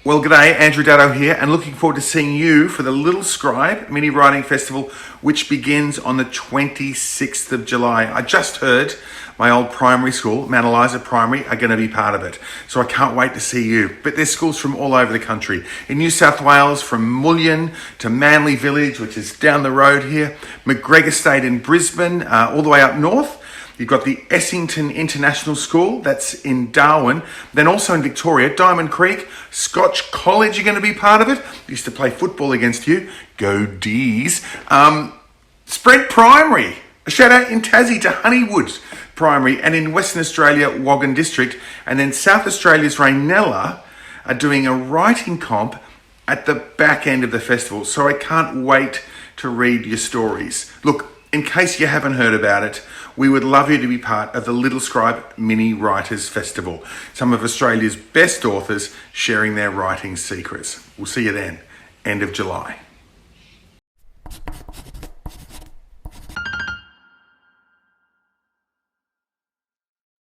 Well, g'day, Andrew Daddo here, and looking forward to seeing you for the Littlescribe Mini-Writing Festival, which begins on the 26th of July. I just heard my old primary school, Mount Eliza Primary, are going to be part of it. So I can't wait to see you. But there's schools from all over the country. In New South Wales, from Mullion to Manly Village, which is down the road here, McGregor State in Brisbane, all the way up north. You've got the Essington International School, that's in Darwin. Then also in Victoria, Diamond Creek, Scotch College are going to be part of it. Used to play football against you. Go D's. Spread Primary. A shout out in Tassie to Honeywood Primary, and in Western Australia, Waggon District. And then South Australia's Raynella are doing a writing comp at the back end of the festival. So I can't wait to read your stories. Look, in case you haven't heard about it, we would love you to be part of the Littlescribe Mini-Writers Festival. Some of Australia's best authors sharing their writing secrets. We'll see you then, end of July.